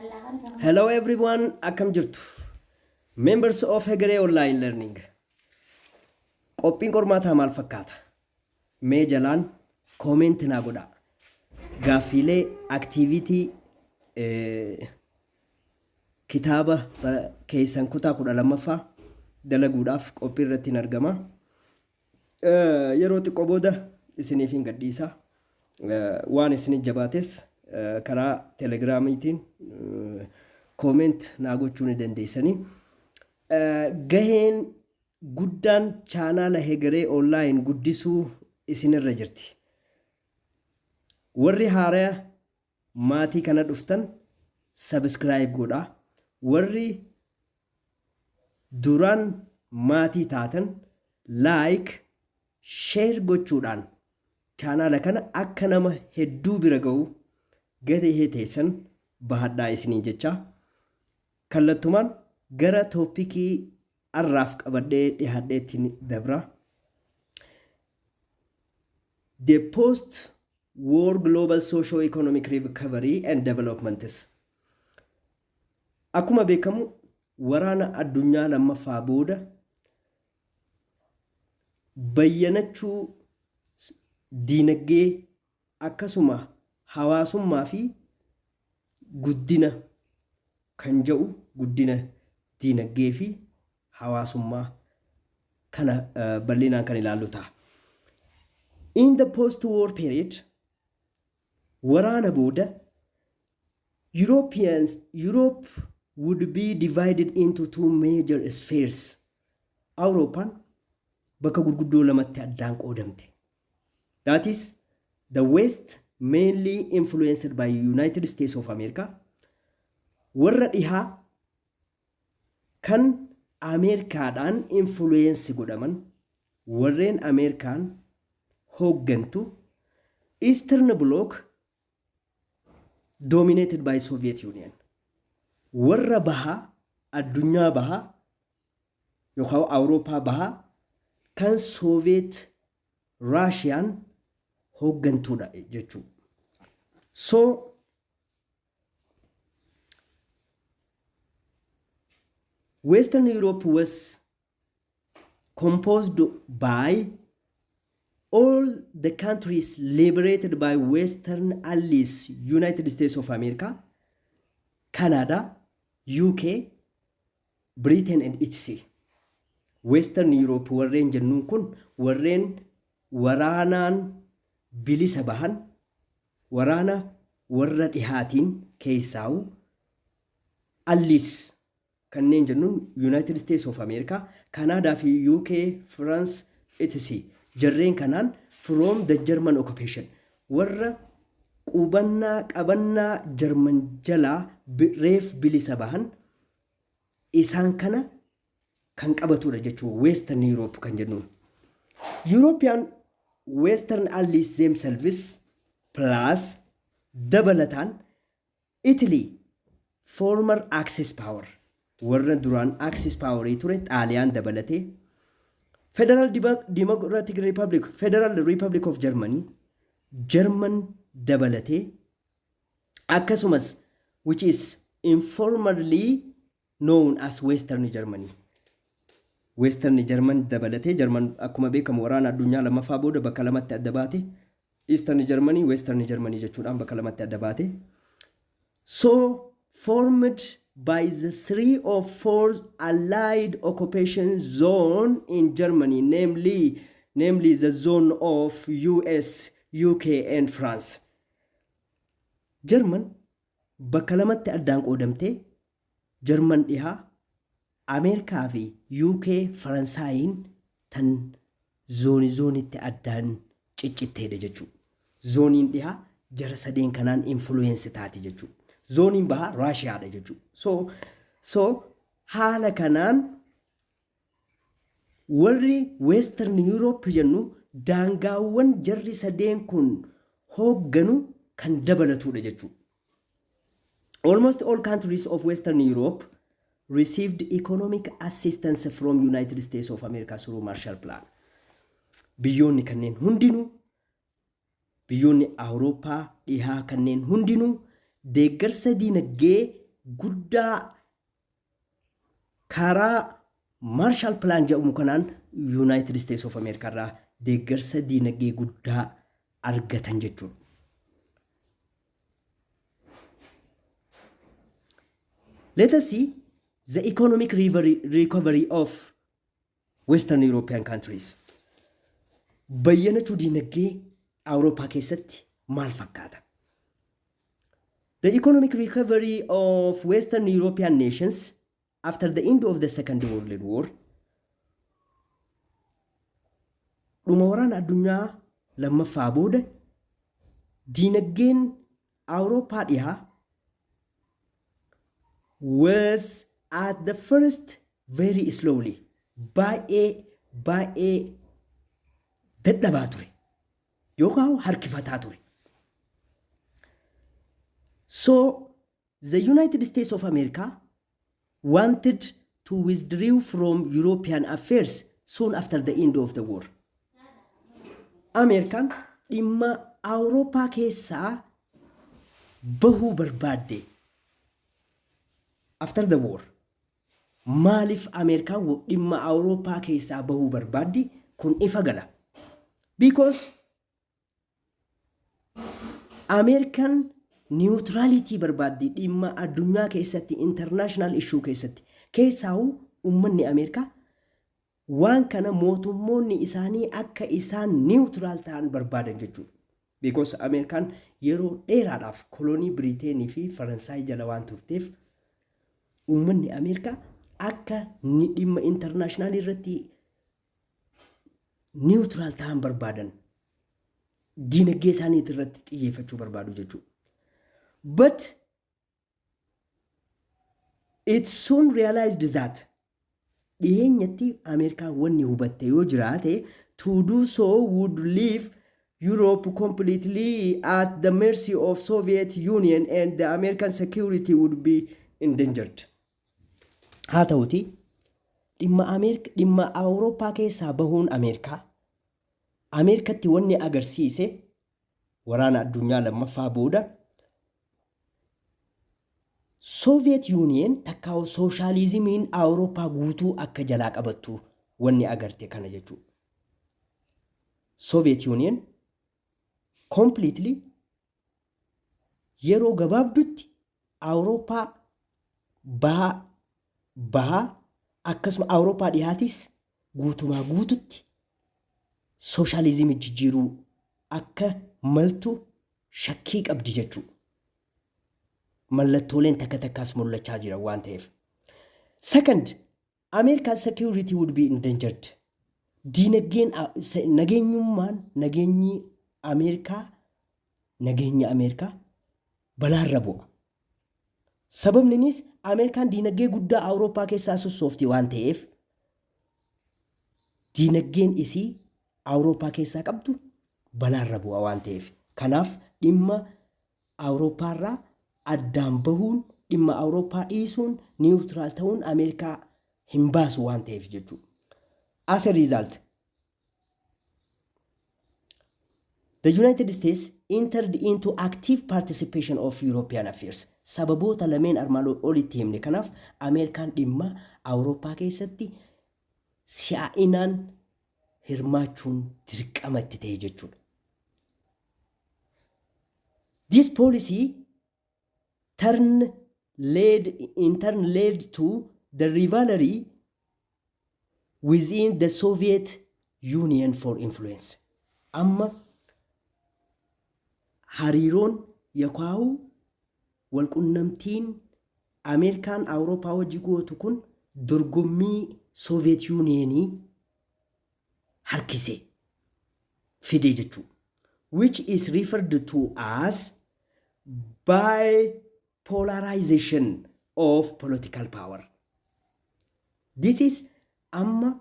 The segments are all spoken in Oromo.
Hello everyone, akkam jirtu. Members of Hegeree online learning. Qophiin qormaataa maal fakkaata? Mee jalaan comment naa godhaa. Gaaffiilee activity kitaaba keessan kutaa 12ffaa dalaguudhaaf qophii irratti argama. Yeroo xiqqoo booda isiniif hin gadhiisa. Waan isin jabaates karaa telegraamiitiin comment naa gochuu ni dandeessanii. Gaheen guddaan chaanaala Hegeree online guddisuu isinirra jirti. Warri haaraa maatii kana dhuftan subscribe godhaa. Warri duraan maatii taatan like share gochuudhaan chaanaala kana akka nama hedduu bira ga'u gahee teessan bahadhaa isiniin jecha. Kallattumaan gara toopikii arraaf qabadhee dhiyaadheetti dabra. The post-war global socio-economic recovery and developments. Akkuma beekamu waraana addunyaa lammaffaa booda bayyanachuu diinagdee akkasuma hawaasummaa fi guddina kan jedhu guddina diinagdee fi hawaasummaa kana bal'inaan kan ilaallu ta'a. In the post-war period, waraana booda Europe would be divided into two major spheres. Awurooppaan bakka gurguddoo lamatti addaan qoodamte. That is, the West mainly influenced by United States of America. Warra dhihaa kan Ameerikaadhaan influence godhaman warreen Ameerikaan hooggantu. Eastern Bloc dominated by Soviet Union. Warra bahaa addunyaa bahaa yookaan Awurooppaa bahaa kan Soviet Russian hooggantuudha jechuudha. So Western Europe was composed by all the countries liberated by Western allies, United States of America, Canada, UK, Britain and etc. Western Europe warreen jennuun kun warreen waraanaan bilisa bahan waraana warra dhihaatiin keessaa'u allies kanneen jennuun United States of America, Canada fi UK, France, etc. Jarreen kanaan from the German occupation warra qabannaa German jalaa reef bilisa bahan isaan kana kan qabatudha jechuudha Western Europe kan jennuun. European Western allies themselves plus dabalataan Italy former Axis power warra duraan Axis power ture Xaaliyaan dabalatee Federal Democratic Republic, Federal Republic of Germany, German dabalatee akkasumas which is informally known as Western Germany. Western German dabalatee German akkuma beekamu waraana addunyaa lammaffaa booda bakka lamatti adda baate. Eastern Germany, Western Germany jechuudhaan bakka lamatti adda baate. So formed by the 3 or 4 allied occupation zone in Germany, namely the zone of US, UK and France. German bakka lamatti addaan qoodamte. German dhihaa Ameerikaa fi UK Faransaayinn tan zoonitti addaan ciccitteedha jechuudha. Zooniin dhihaa jara sadeen kanaan influence taati jechuudha. Zooniin bahaa Raashiyaadha jechuudha. So haala kanaan warri Western Europe jennu daangaawwan jarri sadeen kun hoogganu kan dabalatudha jechuudha. Almost all countries of Western Europe received economic assistance from United States of America through Marshall Plan. Biyyoonni kanneen hundinuu biyyoonni Awurooppaa dhihaa kanneen hundinuu deeggarsa diinagdee guddaa karaa Marshall Plan jedhamu kanaan United States of America irraa deeggarsa diinagdee guddaa argatan jechuudha. Let us see the economic recovery of Western European countries. Bayyanachuu diinagdee Awurooppaa keessatti maal fakkaata? The economic recovery of Western European nations after the end of the Second World War, dhuma waraana addunyaa lammaffaa booda diinagdeen Awurooppaa dhihaa was at the first very slowly baay'ee dadhabaa ture yookaan harkifataa ture. So the United States of America wanted to withdraw from European affairs soon after the end of the war. American dhimma Awurooppaa keessaa bahuu barbaadde. After the war, maalif Amerikaan dhimma Awurooppaa keessaa bahuu barbaaddi? Kun ifa gala. Because American neutrality barbaaddi dhimma addunyaa keessatti, international issue keessatti. Keessaa'u uummanni Ameerikaa waan kana mootummoonni isaanii akka isaan neutral ta'an barbaadan jechuudha. Because Amerikaan yeroo dheeraadhaaf kolonii Biriiteenii fi Faransaay jala waan turteef uummanni Ameerikaa akka dhimma international irratti neutral ta'an barbaadan, diinagdee isaanii irratti xiyyeeffachuu barbaadu jechuudha. But it soon realized that dhiyeenyatti Ameerikaan wanni hubatte yoo jiraate to do so would leave Europe completely at the mercy of Soviet Union and the American security would be endangered. Haa ta'uti dhimma Awurooppaa keessaa bahuun Ameerikatti wanni agarsiise waraana addunyaa lammaffaa booda Soviet Union takkaa'u sooshaalizimiin Awurooppaa guutuu akka jalaa qabattu wanni agarte kana jechuudha. Soviet Union completely yeroo gabaabdutti Awurooppaa bahaa akkasuma Awurooppaa dhihaatis guutumaa guututti sooshaalizimii jijjiiruu akka maltu shakkii qabdi jechuudha. Mallattooleen takka takkaas mul'achaa jira waan ta'eef. Second, America's security would be endangered. Nageenyi Ameerikaa balaarra bu'a. Sababninis Ameerikaan diinagdee guddaa Awurooppaa keessaa sossoofti waan ta'eef diinagdeen isii Awurooppaa keessaa qabdu balaarra bu'a waan ta'eef. Kanaaf dhimma Awurooppaarraa addaan bahuun, dhimma Awurooppaa dhiisuun, neutral ta'uun Ameerikaa hin baasu waan ta'eef jechuudha. As a result, the United States entered into active participation of European affairs. Sababoota lameen armaan olitti himne kanaaf Ameerikaan dhimma Awurooppaa keessatti si'aa'inaan hirmaachuun dirqama itti ta'e jechuudha. This policy in turn led to the rivalry within the Soviet Union for influence. Amma hariiroon yookaan walqunnamtiin Ameerikaan Awurooppaa wajji gootu kun dorgommii Soviet Unionii harkise fide jechuudha. Which is referred to as bipolarization of political power. This is amma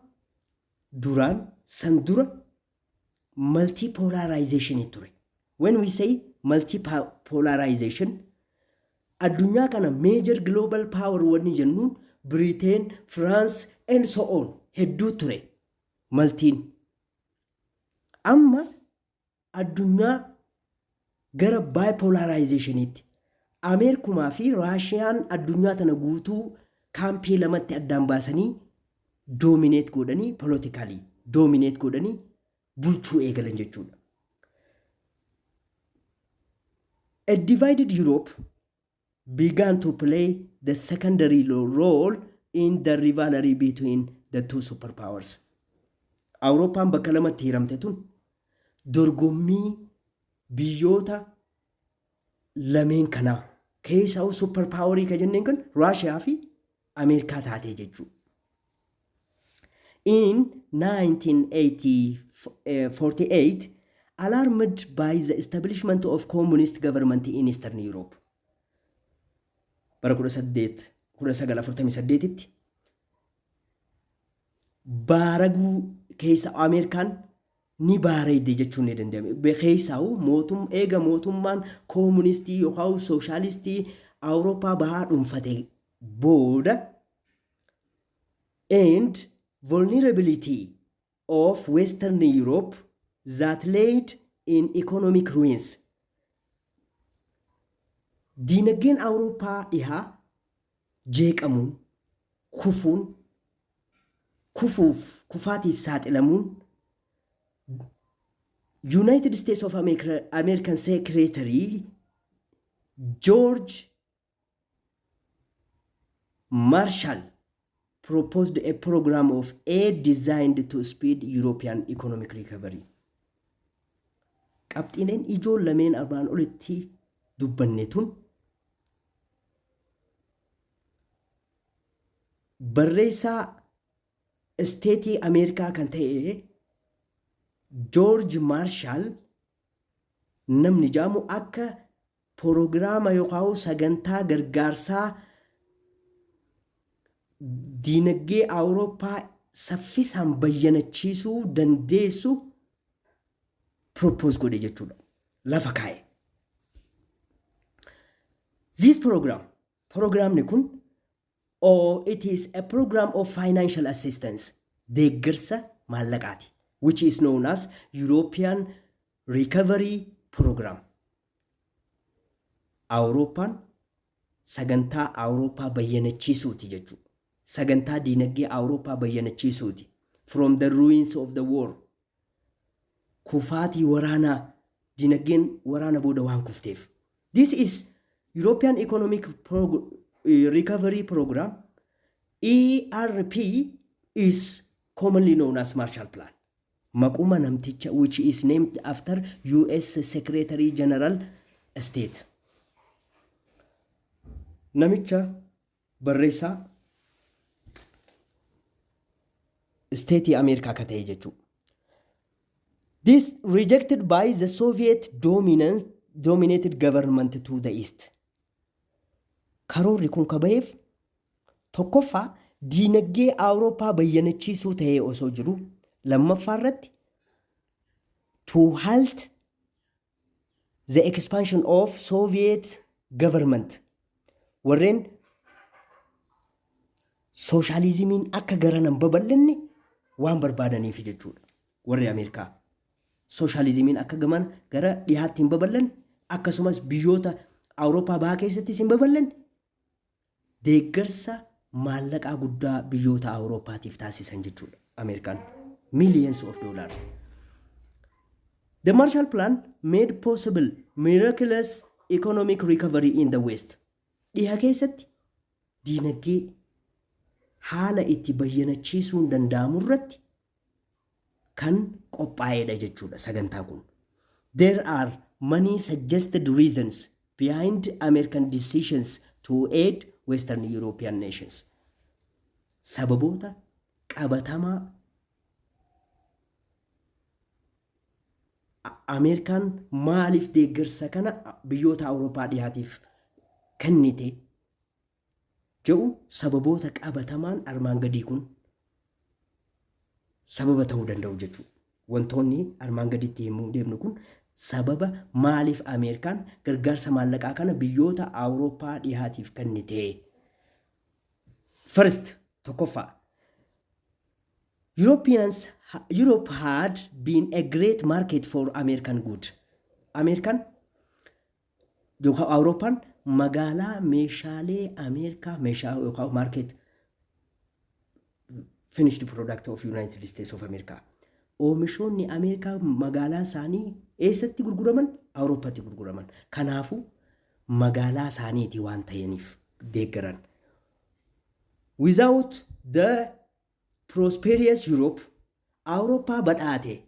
sandura multipolarization ture. When we say multipolarization, addunyaa kana major global power wanni jennuun Britain, France and so on hedduu ture maltiin. Amma addunyaa gara bipolarizationitti Ameerikumaa fi Raashiyaan addunyaa tana guutuu kaampii lamatti addaan baasanii doomineet godhanii politikaalii doomineet godhanii bulchuu eegalan jechuudha. A divided Europe began to play the secondary role in the rivalry between the two superpowers. Awurooppaan bakka lamatti hiramte tun dorgommii biyyoota lameen kanaa keessaa superpowerii ka jenneen kan Raashiyaa fi Ameerikaa taatee jechuudha. In 1948, alarmed by the establishment of communist government in Eastern Europe. Bara 1948tti baaraguu keessa Ameerikaan ni baareedde jechuun ni danda'ame. Keessaa eega mootummaan koomunistii yookaan sooshaalistii Awurooppaa bahaa dhuunfate booda and vulnerability of Western Europe that led in economic ruins. Diinagdeen Awurooppaa dhihaa jeeqamuun kufaatiif saaxilamuun United States of American Secretary George Marshall proposed a program of aid designed to speed European economic recovery. Qabxiileen ijoon lameen armaan olitti dubbanne tun barreessaa isteetii Ameerikaa kan ta'e George Marshall namni jaamu akka proogiraama yookaan sagantaa gargaarsaa diinagdee Awurooppaa saffisaan bayyanachiisuu dandeessu propose godhe jechuudha. Lafa kaa'e. This programni kun it is a program of financial assistance, deeggarsa maallaqaati, which is known as European Recovery Program. Awurooppaan sagantaa Awurooppaa bayyanachiisuuti jechuudha. Sagantaa diinagdee Awurooppaa bayyanachiisuuti. From the ruins of the war. Kufaatii waraanaa diinagdeen waraana booda waan kufteef. This is European Economic Recovery Program. ERP is commonly known as Marshall Plan. Maquma namticha which is named after US Secretary General State. Namicha barreessaa State America ka ta'e jechuudha. This rejected by the Soviet dominated government to the east. Karoorri kun kabayeef tokkoffaa diinagdee Awurooppaa bayyanachiisuu ta'ee osoo jiru, lammaffaa irratti to halt the expansion of Soviet government. Warreen sooshaalizimiin akka garanan babal'anne waan barbaadaniif jechuudha. Warri Ameerikaa sooshaalizimiin akka gara dhiyaatti hin babal'anne akkasumas biyyoota Awurooppaa bahaa keessattis hin babal'anne deeggarsa maallaqaa guddaa biyyoota Awurooppaatiif taasisan jechuudha. Ameerikaan millions of dollars. The Marshall Plan made possible miraculous economic recovery in the West. Dhiha keessatti diinagdee haala itti bayyanachiisuun danda'amu irratti kan qophaa'edha jechuudha sagantaa kun. There are many suggested reasons behind American decisions to aid Western European nations. Sababoota qabatamaa Ameerikaan maaliif deeggarsa kana biyyoota Awurooppaa dhihaatiif kennite jedhu sababoota qabatamaan armaan gadii kun sababa ta'uu danda'u jechuudha. Wantoonni armaan gaditti himuu deemnu kun sababa maaliif Ameerikaan gargaarsa maallaqaa kana biyyoota Awurooppaa dhihaatiif kennite. First, tokkoffaa Europe had been a great market for American good. Ameerikaan yookaan Awurooppaan magaalaa meeshaalee Ameerikaa meeshaa yookaan market finished product of United States of America. Oomishoonni Ameerikaa magaalaa isaanii eessatti gurguraman? Awurooppaatti gurguraman. Kanaafuu magaalaa isaaniiti waan ta'aniif deeggaran. Without the prosperous Europe, Awurooppaa badhaate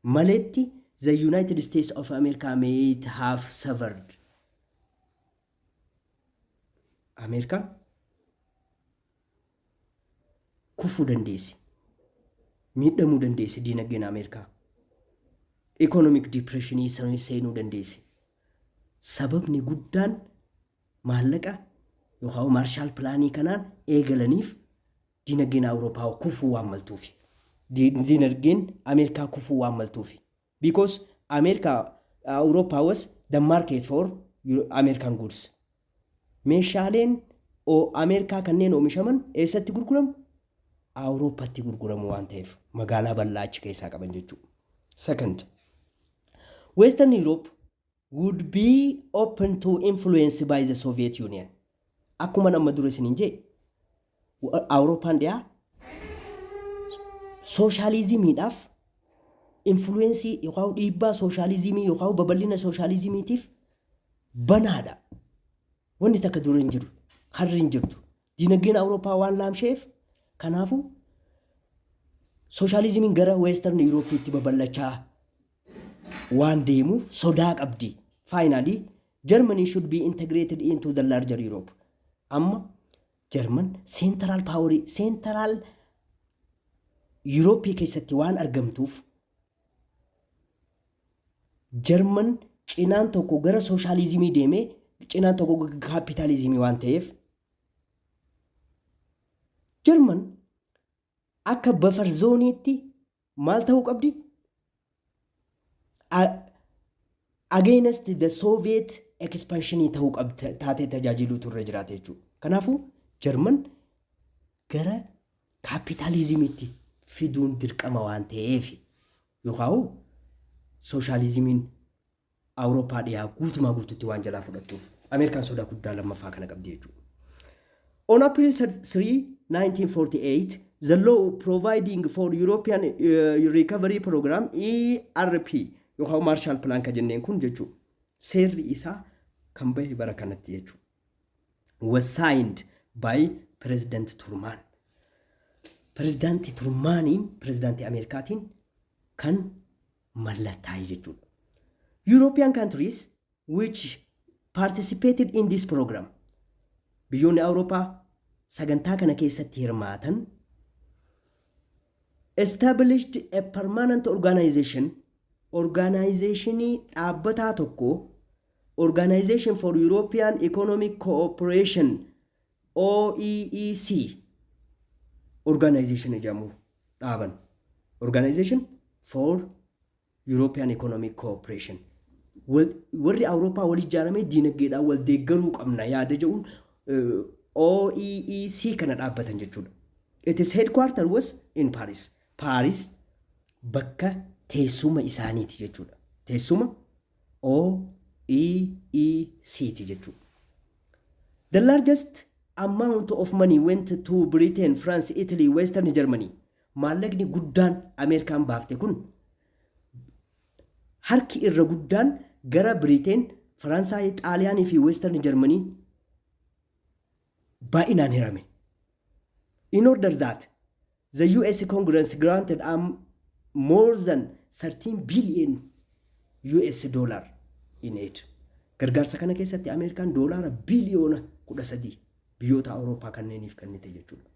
maletti the United States of America may have suffered. Ameerikaan kufuu dandeessi. Miidhamuu dandeessi diinagdeen Ameerikaa. Economic depressionii seenuu dandeessi. Sababni guddaan maallaqa yookaan maarshaal pilaanii kanaan eegalaniif diinagdeen Awurooppaa kufuu waan maltuufi. Diinagdeen Ameerikaa kufuu waan maltuufi. Because Awurooppaa was the market for American goods. Meeshaaleen Ameerikaa kanneen oomishaman eessatti gurguramu? Awurooppaatti gurguramu waan ta'eef magaalaa bal'aa achi keessaa qaban jechuudha. Second, Western Europe would be open to influence by the Soviet Union. Akkuma nama dura isiniin jedhe Awurooppaan dhiyaa sooshaalizimiidhaaf influensii yookaan dhiibbaa sooshaalizimii yookaan babal'ina sooshaalizimiitiif banaadha. Wanni takka dura hin jiru, harri hin jirtu. Diinagdeen Awurooppaa waan laamsheef kanaafuu sooshaalizimiin gara Western Europeetti babal'achaa waan deemuuf sodaa qabdi. Finally, Germany should be integrated into the larger Europe. Amma German central Europe keessatti waan argamtuuf German cinaan tokko gara sooshaalizimii deemee cinaan tokko gara kaapitaalizimii waan ta'eef German akka buffer zooniitti maal ta'uu qabdi? Against the Soviet expansion ta'uu qabdi taatee tajaajiluu turre jiraate jechuudha. Kanaafuu German gara kaapitaalizimiitti fiduun dirqama waan ta'eef yookaan sooshaalizimiin Awurooppaa dhiyaa guutumaa guututti waan jalaa fudhattuuf Ameerikaan sodaa guddaa lammaffaa kana qabdi jechuudha. On April 3, 1948, the law providing for European Recovery Program ERP yookaan Marshall Plan ka jenneen kun jechuudha. Seerri isaa kan bahe bara kanatti jechuudha. Was signed by President Truman. President Trumaaniin, President Ameerikaatiin kan mallattaa'e jechuudha. European countries which participated in this program, biyyoonni Awurooppaa sagantaa kana keessatti hirmaatan, established a permanent organization dhaabbataa tokko, Organization for European Economic Cooperation OEEC organization jedhamu dhaaban. Organization for European Economic Cooperation. Warri Awurooppaa wal ijaaramee diinagdeedhaan wal deeggaruu qabna yaada jedhuun OEEC kana dhaabbatan jechuudha. Its headquarter was in Paris. Paris bakka teessuma isaaniiti jechuudha. Teessuma OEEC ti jechuudha. The largest amount of money went to Britain, France, Italy, Western Germany. Maallaqni guddaan Ameerikaan baafte kun harki irra guddaan gara Britain, Faransaay, Xaaliyaanii fi Western Germany baay'inaan hirame. In order that the US Congress granted more than 13 billion US dollar in aid. Gargaarsa kana keessatti Ameerikaan doolaara biliyoona 13 biyyoota Awurooppaa kanneeniif kennite jechuudha.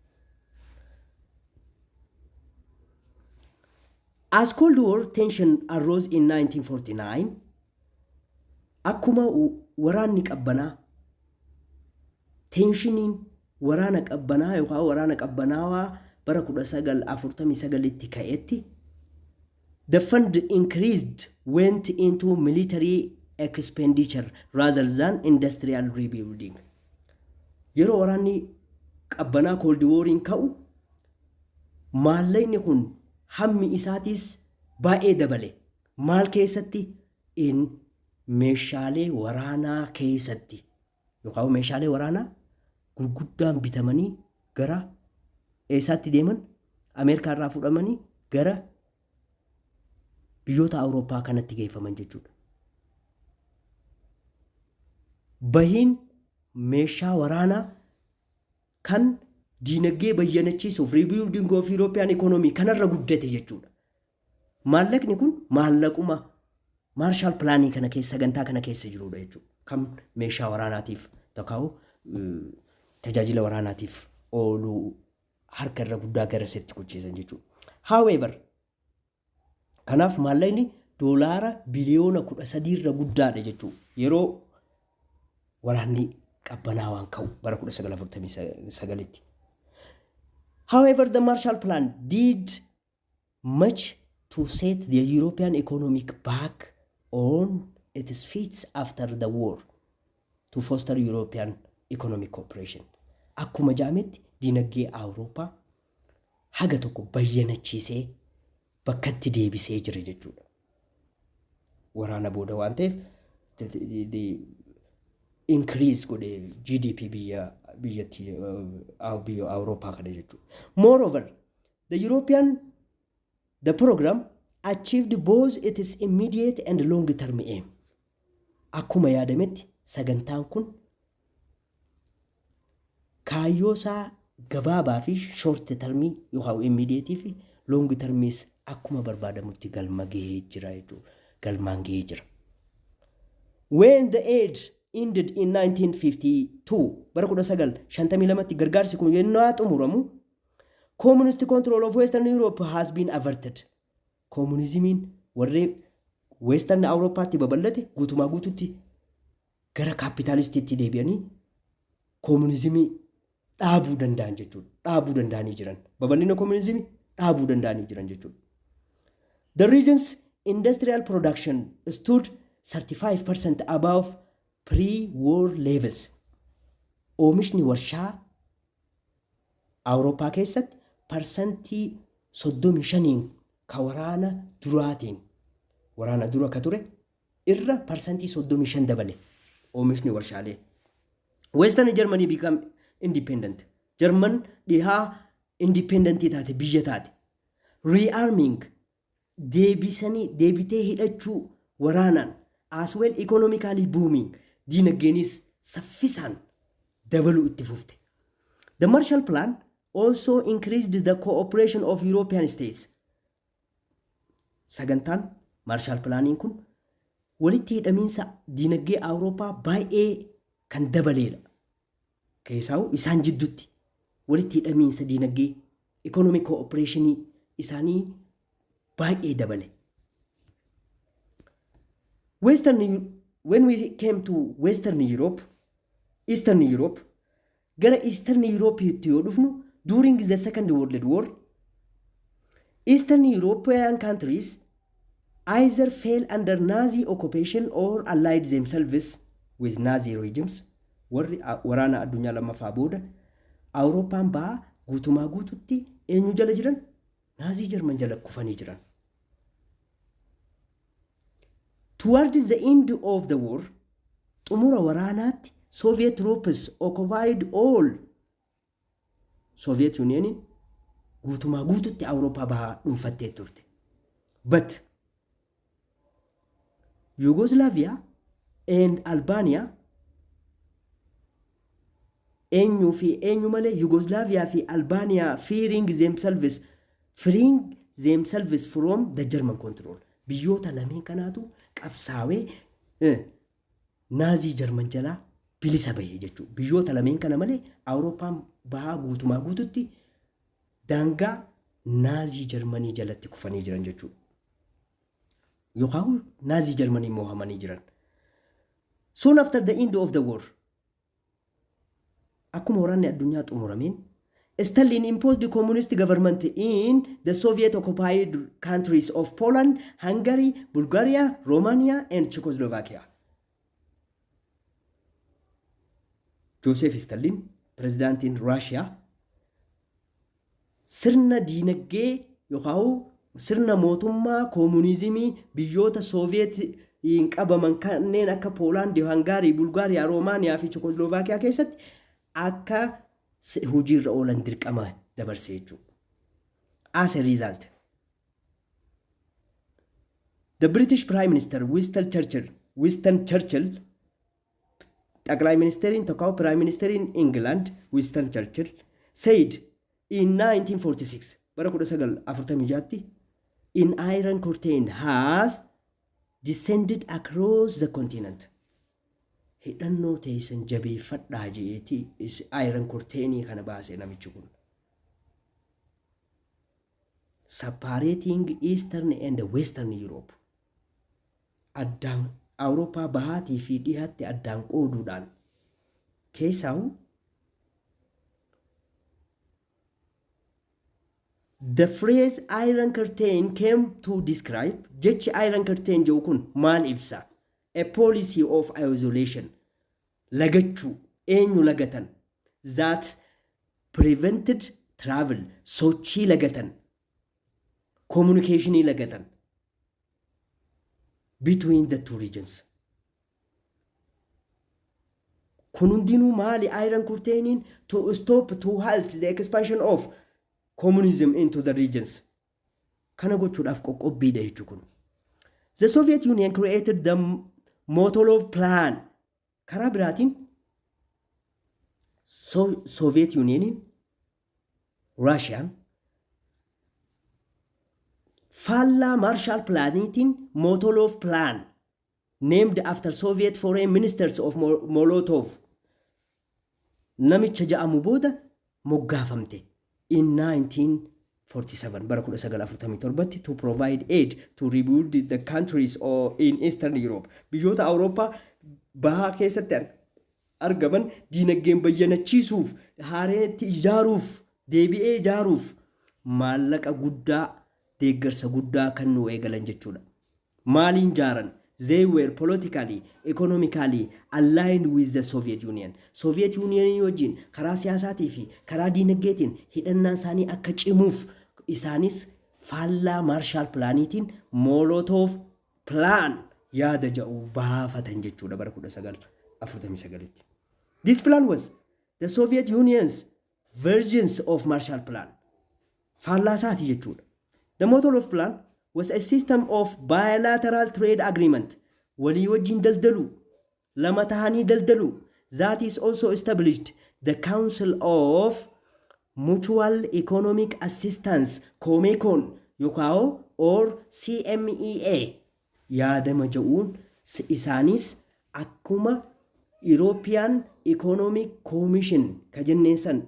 As Cold War tension arose in 1949, akkuma waraanni qabbanaa tensioniin waraana qabbanaa yookaan waraana qabbanaawaa bara 1949tti ka'etti, the fund increased went into military expenditure rather than industrial rebuilding. Yeroo waraanni qabbanaa Cold Wariin ka'u maallaqni kun hammi isaatis baay'ee dabale. Maal keessatti? In meeshaalee waraanaa keessatti yookaan meeshaalee waraanaa gurguddaan bitamanii gara eessaatti deeman Ameerikaa irraa fudhamanii gara biyyoota Awurooppaa kanatti geeffaman jechuudha. Bahiin meeshaa waraanaa kan diinagdee bayyanachiisuuf rebuilding of European economy kanarra guddate jechuudha. Maallaqni kun maallaquma Marshall Plan kana keessa sagantaa kana keessa jirudha jechuudha. Kan meeshaa waraanaatiif ta'u tajaajila waraanaatiif oolu harka irra guddaa gara setti kuchiisan jechuudha. However, kanaaf maallaqni doolaara biliyoona 13 irra guddaadha jechuudha. Yeroo waraanni qabbanaa waan ka'u bara 1949tti. However, the Marshall Plan did much to set the European economic back on its feet after the war to foster European economic cooperation. Akkuma jaametti dinagdee Awurooppaa haga tokko bayyanachiisee bakkatti deebisee jira jechuudha. Waraana booda waan ta'eef increase godhe GDP biyyatti biyya Awurooppaa kana jechuudha. Moreover, the program achieved both its immediate and long-term aim. Akkuma yaadametti sagantaan kun kaayyoo isaa gabaabaa fi short term yookaan immediate fi long termis akkuma barbaadamutti galma gahee jira jechuudha. Galmaan gahee jira. When the aid ended in 1952, bara 1952tti gargaarsi kun yennaa xumuramu, communist control of Western Europe has been averted. Communismiin warreen Western Europeatti babal'ate guutumaa guututti gara kapitaalistiitti deebi'anii communismii dhaabuu danda'an jechuudha. Dhaabuu danda'anii jiran. Babal'ina communismii dhaabuu danda'anii jiran jechuudha. The region's industrial production stood 35% above pre-war levels. Oomishni warshaa Awurooppaa keessatti parsantii 35 ka waraana duraatiin waraana dura ka ture irra parsantii 35 dabale oomishni warshaalee. Western Germany became independent. German dhihaa independent taate biyya taate. Rearming deebitee hidhachuu waraanaan as well economically booming dinagdeenis saffisaan dabaluu itti fufte. The Marshall Plan also increased the cooperation of European states. Sagantaan Marshall Planiin kun walitti hidhamiinsa dinagdee Awurooppaa baay'ee kan dabaleedha. Keessaawu isaan jidduutti walitti hidhamiinsa dinagdee economic cooperation isaanii baay'ee dabale. When we came to Western Europe, Eastern Europe, gara Eastern Europe yoo dhufnu during the Second World War, Eastern European countries either fell under Nazi occupation or allied themselves with Nazi regimes. Waraana addunyaa lammaffaa booda Awurooppaan bahaa guutumaa guututti eenyu jala jiran? Nazi German jala kufanii jiran. Towards the end of the war, xumura waraanaatti Soviet troops occupied all Soviet Union guutumaa guututti Awurooppaa bahaa dhuunfattee turte. But Yugoslavia and Albania eenyu malee Yugoslavia fi Albania freeing themselves from the German control. Biyyoota lameen kanaatu qabsaawee Nazi German jalaa bilisa bahee jechuudha. Biyyoota lameen kana malee Awurooppaan bahaa guutumaa guututti daangaa Nazi Germanii jalatti kufanii jiran jechuudha. Yookaan Nazi Germanii mohamanii jiran. Soon after the end of the war, akkuma waraanni addunyaa xumurameen, Stalin imposed the communist government in the Soviet occupied countries of Poland, Hungary, Bulgaria, Romania, and Czechoslovakia. Joseph Stalin, president in Russia, sirna diinagdee yookaan sirna mootummaa koomunizimii biyyoota Soviet hin qabaman kanneen akka Poolaand, Hangaarii, Bulgaariyaa, Roomaaniyaa fi Chekoslovaakiyaa keessatti akka hojiirra oolan dirqama dabarsee jechuudha. As a result, the British Prime Minister Winston Churchill, ጠቅላይ ሚኒስትሪን ተካው Prime Minister in England Winston Churchill said in 1946 bara 1946 in Iron Curtain has descended across the continent. Hidhannoo teessan jabeeffadhaa jeeti Iron Curtain kana baase namichi kun. Separating Eastern and Western Europe. Addaan Awurooppaa bahaatii fi dhihaatti addaan qooduudhaan keessaa the phrase Iron Curtain came to describe jechi Iron Curtain jedhu kun maal ibsa? A policy of isolation, lagachuu, eenyu lagatan, that prevented travel, sochii lagatan, communicationii lagatan between the two regions. Kunundinu mali Iron Curtain to stop, to halt the expansion of communism into the regions. Kana gochuudhaaf qoqqobbiidha jechuun kun. The Soviet Union created the Molotov plan. Karaa biraatiin Soviet Union, Russia, Falla Marshall Planitin Molotov Plan, named after Soviet foreign ministers of Molotov. Namicha ja'amu booda moggaafamte in 1947 bara 1947 to provide aid to rebuild the countries in Eastern Europe. Biyyoota Awurooppaa bahaa keessatti argaman diinagdeen bayyanachiisuuf, haareetti ijaaruuf, deebi'ee ijaaruuf maallaqa guddaa, deeggarsa guddaa kan nu eegalan jechuudha. Maaliin ijaaran? They were politically, economically aligned with the Soviet Union. Soviet Union wajjin karaa siyaasaatii fi karaa diinagdeetiin hidhannaan isaanii akka cimuuf isaanis faallaa Marshall Planitiin Molotov Plan yaada jedhu baafatan jechuudha bara 1949. This plan was the Soviet Union's versions of Marshall Plan. Faallaa isaati jechuudha. The Molotov Plan was a system of bilateral trade agreement. Walii wajjin daldalu, lama tahanii daldalu. That is also established the Council of Mutual Economic Assistance, COMECON, yookaan or CMEA. Yaadama jedhuun isaanis akkuma European Economic Commission kajenneen san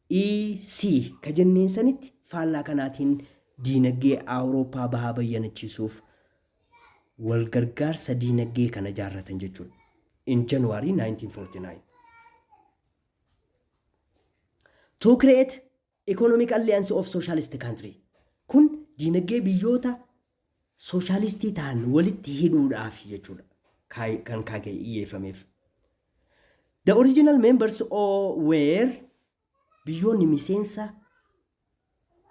EEC kajenneen sanitti faallaa kanaatiin diinagdee Awurooppaa bahaa bayyanachiisuuf wal gargaarsa diinagdee kana ijaarratan jechuudha. In January 1949. To create economic alliance of socialist country. Kun diinagdee biyyoota socialistii ta'an walitti hidhuudhaaf jechuudha. Kan kaayeffameef. The original members were biyyoonni miseensa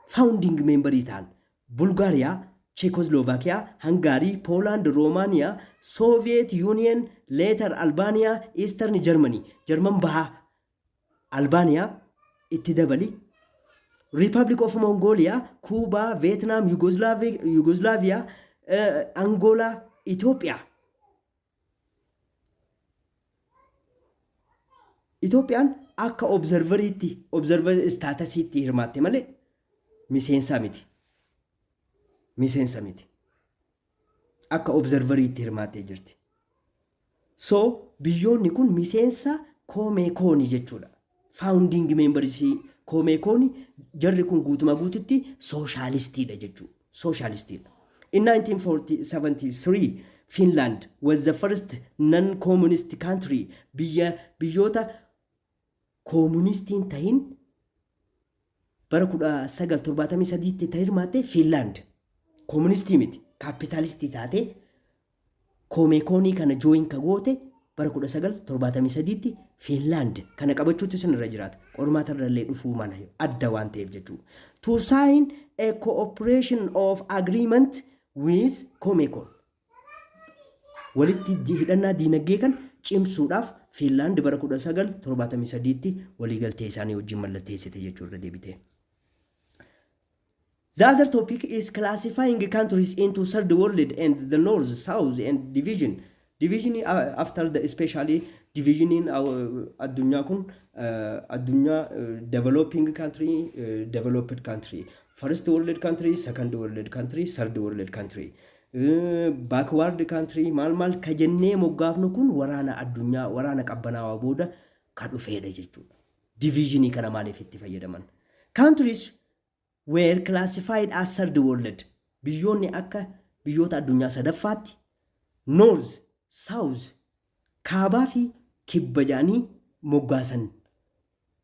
founding member ta'an Bulgaria, Czechoslovakia, Hungary, Poland, Romania, Soviet Union, later Albania, Eastern Germany, German baha, Albania, itti dabali, Republic of Mongolia, Cuba, Vietnam, Yugoslavia, Angola, Ethiopia. Ethiopian akka observer statasitti hirmaatte malee miseensa miti. Akka observeriitti hirmaattee jirti. So biyyoonni kun miseensa COMECON jechuudha. Founding members COMECON jarri kun guutuma guututti socialistiidha jechuudha. Socialistiidha. In 1973 Finland was the first non-communist country. Biyyoota communistiin ta'in bara 1973 ta'e hirmaatte Finland. Communistii miti, kapitalistii taate COMECON kana join ka goote bara 1973 Finland kana qabachuutu sanirra jiraata. Qormaata irrallee dhufuu mana adda waan ta'eef jechuudha. To sign a cooperation of agreement with COMECON. walitti hidhannaa diinagdee kan cimsuudhaaf Finland bara 1973tti waliigaltee isaanii wajjin mallatteessite jechuudha deebitee. The other topic is classifying countries into third world and the north, south, and division. Division after the especially division in our adunya kun adunya developing country, developed country, first world country, second world country, third world country. Backward country mal ka jennee moggaafnu kun waraana addunyaa waraana qabbanaawaa booda ka dhufeedha jechuudha. Division kana maaliif itti fayyadaman? Countries were classified as third world. Biyyoonni akka biyyoota addunyaa sadaffaatti north, south, kaabaa fi kibba jaanii moggaasan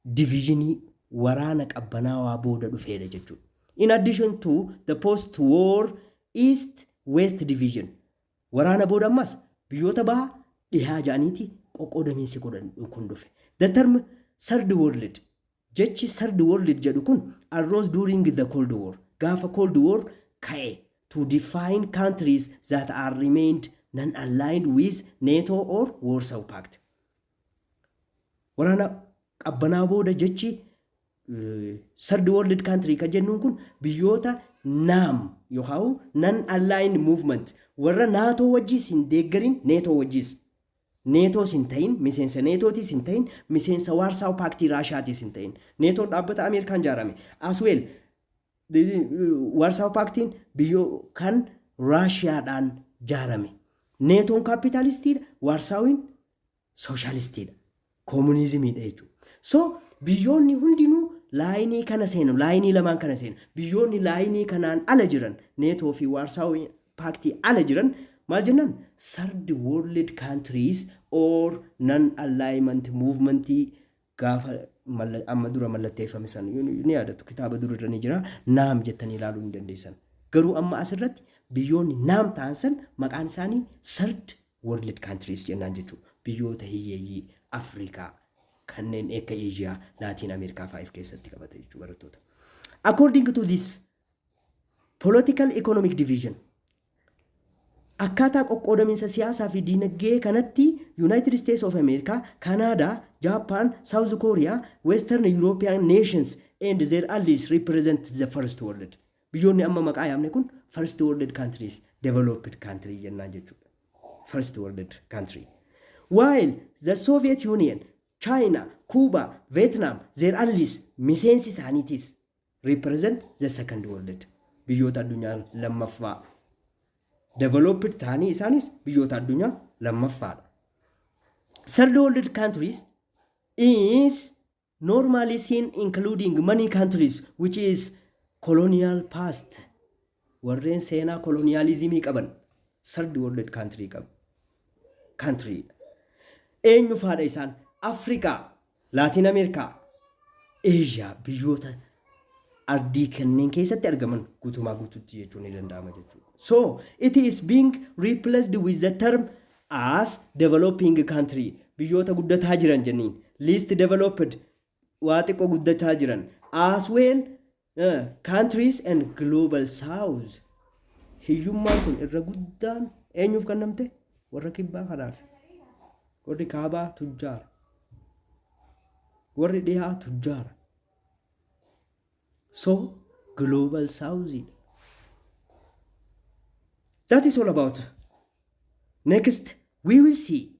divisionii waraana qabbanaawaa booda dhufeedha jechuudha. In addition to the post-war East West division, waraana booda ammas biyyoota baha dhihaa jaaniiti qoqqoodamiinsi kun dhufe. The term third world, jechi third world jedhu kun arose during the Cold War. Gaafa Cold War ka'e to define countries that are remained non-aligned with NATO or Warsaw Pact. Waraana qabbanaa booda jechi third world country ka jennuun kun biyyoota NAM yookaan non-aligned movement warra NATO wajjis hin deeggarin NATO wajjis. NATO sin ta'in miseensa NATOtis hin ta'in miseensa Warsaw Pact Raashiyaatis hin ta'in. NATO dhaabbata Ameerikaan jaarame. As well Warsaw Pactiin biyyoo kan Raashiyaadhaan jaarame. NATOon kapitaalistiidha, Warsaawiin sooshaalistiidha, koomunizimiidha jechuudha. So biyyoonni hundinuu laayinii kana seenu, laayinii lamaan kana seenu. Biyyoonni laayinii kanaan ala jiran, NATO fi Warsaw Pact ala jiran maal jennan? Third world countries or non-alignment movement gaafa amma dura mallatteeffame san ni yaadatu kitaaba dura irra ni jira naam jettanii ilaaluu ni dandeessan. Garuu amma asirratti biyyoonni naam ta'an san maqaan isaanii third world countries jennaan jechuudha. Biyyoota hiyyeeyyii Afrikaa kanneen akka Asia, Latin America fa'aa keessatti qabata jechuudha barattoota. According to this political economic division, akkaataa qoqqoodaminsa siyaasaa fi diinagdee kanatti United States of America, Canada, Japan, South Korea, Western European nations and their allies represent the first world. Biyyoonni amma maqaa yaamne kun first world countries, developed country jennaan jechuudha. First world country. While the Soviet Union, China, Cuba, Vietnam, their allies, miseensi isaaniitis represent the second world. Biyyoota addunyaa lammaffaa. Developed ta'anii isaanis biyyoota addunyaa lammaffaadha. Third world countries is normally seen including many countries which is colonial past. Warreen seenaa kolonializimii qaban third world country qabu. Country. Eenyu faadha isaan? Afrikaa, Latin America, Asia biyyoota ardii kanneen keessatti argaman guutumaa guututti jechuun ni danda'ama jechuudha. So it is being replaced with the term as developing country. Biyyoota guddataa jiran jenniin. Least developed waa xiqqoo guddataa jiran. As well countries and global south. Hiyyummaan kun irra guddaan eenyuuf kennamte? Warra kibbaa kanaaf. Warri kaabaa tujjaara. Warri dhihaa tujjaara. So global south. That is all about. Next, we will see